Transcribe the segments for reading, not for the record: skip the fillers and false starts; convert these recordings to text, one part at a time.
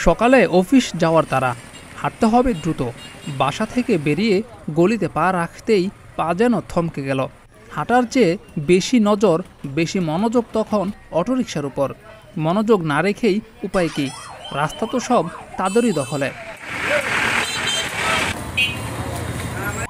সকালে অফিস যাওয়ার তাড়া, হাঁটতে হবে দ্রুত। বাসা থেকে বেরিয়ে গলিতে পা রাখতেই পা যেন থমকে গেল। হাঁটার চেয়ে বেশি নজর, বেশি মনোযোগ তখন অটোরিকশার উপর। মনোযোগ না রেখেই উপায় কি? রাস্তা তো সব তাদেরই দখলে।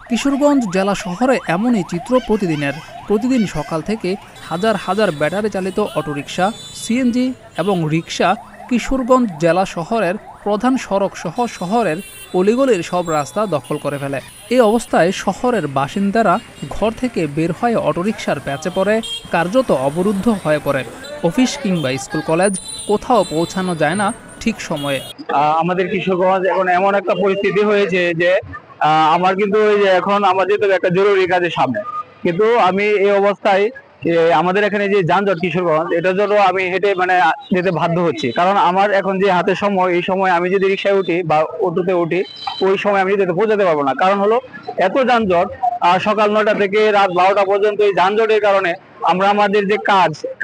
কিশোরগঞ্জ জেলা শহরে এমনই চিত্র প্রতিদিনের। প্রতিদিন সকাল থেকে হাজার হাজার ব্যাটারি চালিত অটোরিকশা, সিএনজি এবং রিকশা কিশোরগঞ্জ জেলা শহরের প্রধান সড়ক সহ শহরের অলিগলির সব রাস্তা দখল করে ফেলে। এই অবস্থায় শহরের বাসিন্দারা ঘর থেকে বের হয়ে অটোরিকশার প্যাচে পড়ে, কার্যত অবরুদ্ধ হয়ে পড়ে। অফিস কিংবা স্কুল কলেজ কোথাও পৌঁছানো যায় না ঠিক সময়ে। আমাদের কিশোরগঞ্জ এখন এমন একটা পরিস্থিতি হয়েছে যে আমার কিন্তু এখন আমার যেতে একটা জরুরি কাজের সামনে, কিন্তু আমি এই অবস্থায় আমাদের এখানে যে যানজট কিশোরগঞ্জ, এটার জন্য আমি হেঁটে যেতে বাধ্য হচ্ছি। কারণ আমার এখন যে হাতে সময়, এই সময় আমি যদি রিক্সায় উঠি বা অটোতে উঠি, ওই সময় আমি যেতে পৌঁছাতে পারবো না। কারণ হলো এত যানজট। সকাল 9টা থেকে রাত 12টা পর্যন্ত এই যানজটের কারণে আমরা আমাদের যে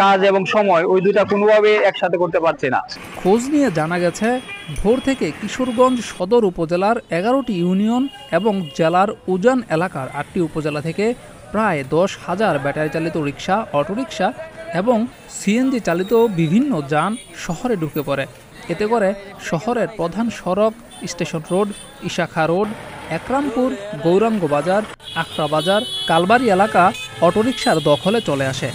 কাজ এবং সময়, ওই দুটা কোনোভাবে একসাথে করতে পারছি না। খোঁজ নিয়ে জানা গেছে, ভোর থেকে কিশোরগঞ্জ সদর উপজেলার 11টি ইউনিয়ন এবং জেলার উজান এলাকার 8টি উপজেলা থেকে প্রায় 10,000 ব্যাটারি চালিত রিক্সা, অটোরিকশা এবং সিএনজি চালিত বিভিন্ন যান শহরে ঢুকে পড়ে। এতে করে শহরের প্রধান সড়ক, station road, Ishakha road, Ekrampur, Gauranga Bazar, Akhra বাজার, কালবাড়ি এলাকা অটোরিকশার দখলে চলে আসে।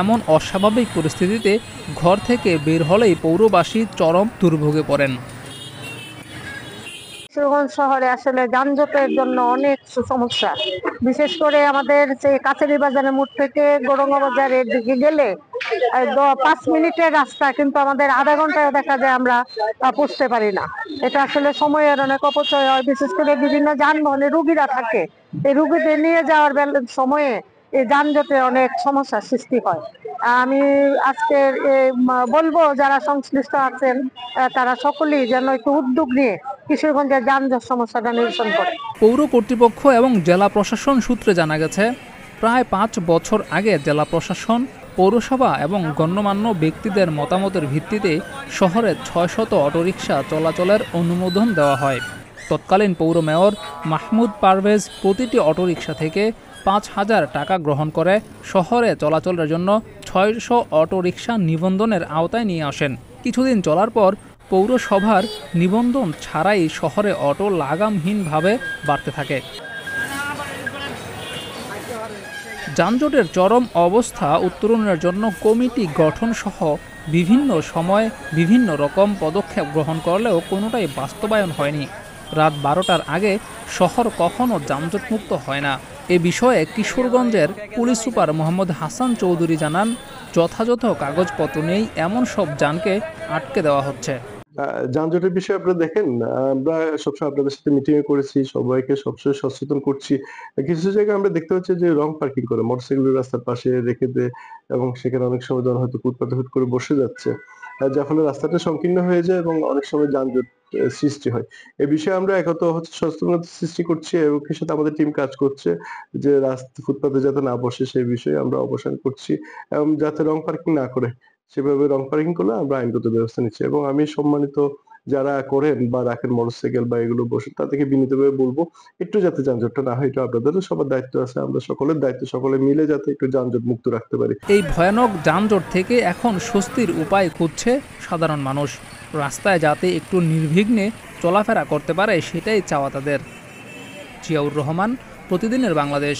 এমন অস্বাভাবিক পরিস্থিতিতে ঘর থেকে বের হলেই পৌরবাসী চরম দুর্ভোগে পড়েন। কিশোরগঞ্জ শহরে আসলে যানজটের জন্য অনেক সমস্যা। বিশেষ করে আমাদের যে কাছারি বাজারের মোড় থেকে গৌরাঙ্গ বাজারের দিকে গেলে 5 মিনিটের রাস্তা, কিন্তু আমাদের আধা ঘন্টায় দেখা যায় আমরা পৌঁছতে পারি না। এটা আসলে সময়ের অনেক অপচয় হয়। বিশেষ করে বিভিন্ন যানবাহনে রুগীরা থাকে, এই রুগীদের নিয়ে যাওয়ার সময়ে এই যানজটে অনেক সমস্যার সৃষ্টি হয়। আমি আজকে বলবো যারা সংশ্লিষ্ট আছেন তারা সকলেই যেন একটু উদ্যোগ নিয়ে কিশোরগঞ্জের যানজট সমস্যাটা নিরসন করে। পৌর কর্তৃপক্ষ এবং জেলা প্রশাসন সূত্রে জানা গেছে, প্রায় 5 বছর আগে জেলা প্রশাসন, পৌরসভা এবং গণ্যমান্য ব্যক্তিদের মতামতের ভিত্তিতে শহরে 600 অটোরিকশা চলাচলের অনুমোদন দেওয়া হয়। তৎকালীন পৌর মেয়র মাহমুদ পারভেজ প্রতিটি অটোরিকশা থেকে 5,000 টাকা গ্রহণ করে শহরে চলাচলের জন্য 600 অটোরিকশা নিবন্ধনের আওতায় নিয়ে আসেন। কিছুদিন চলার পর পৌরসভার নিবন্ধন ছাড়াই শহরে অটো লাগামহীনভাবে বাড়তে থাকে। যানজটের চরম অবস্থা উত্তরণের জন্য কমিটি গঠন সহ বিভিন্ন সময় বিভিন্ন রকম পদক্ষেপ গ্রহণ করলেও কোনোটাই বাস্তবায়ন হয়নি। রাত 12টার আগে শহর কখনো যানজটমুক্ত হয় না। এ বিষয়ে কিশোরগঞ্জের পুলিশ সুপার মোহাম্মদ হাসান চৌধুরী জানান, যথাযথ কাগজপত্র নেই এমন সব যানকে আটকে দেওয়া হচ্ছে। যানজটের বিষয়ে আপনারা দেখেন, আমরা সবসময় আপনাদের সাথে মিটিং করেছি, সবাইকে সবসময় সচেতন করছি। কিছু জায়গায় আমরা দেখতে পাচ্ছি যে রং পার্কিং করে মোটরসাইকেল রাস্তার পাশে রেখে দেয় এবং সেখানে অনেক সময় জন হয়তো ফুটপাতে হুট করে বসে যাচ্ছে, যার ফলে রাস্তাটা সংকীর্ণ হয়ে যায় এবং অনেক সময় যানজট সৃষ্টি হয়। এ বিষয়ে আমরা একত সচেতনতা সৃষ্টি করছি এবং এর সাথে আমাদের টিম কাজ করছে যে ফুটপাতে যাতে না বসে সেই বিষয়ে আমরা অবসান করছি এবং যাতে রং পার্কিং না করে, সেভাবে রং পার্কিং করলে আমরা আইনগত ব্যবস্থা নিচ্ছি। এবং আমি সম্মানিত যারা করেন বা রাখেন মোটরসাইকেল বা এগুলো বসে, তাদেরকে বিনীতভাবে বলবো একটু যাতে যানজটটা না হয়। এটা আপনাদের সবার দায়িত্ব আছে, আমরা সকলের দায়িত্ব, সকলে মিলে যাতে একটু যানজট মুক্ত রাখতে পারি। এই ভয়ানক যানজট থেকে এখন স্বস্তির উপায় খুঁজছে সাধারণ মানুষ। রাস্তায় যাতে একটু নির্বিঘ্নে চলাফেরা করতে পারে সেটাই চাওয়া তাদের। জিয়াউর রহমান, প্রতিদিনের বাংলাদেশ।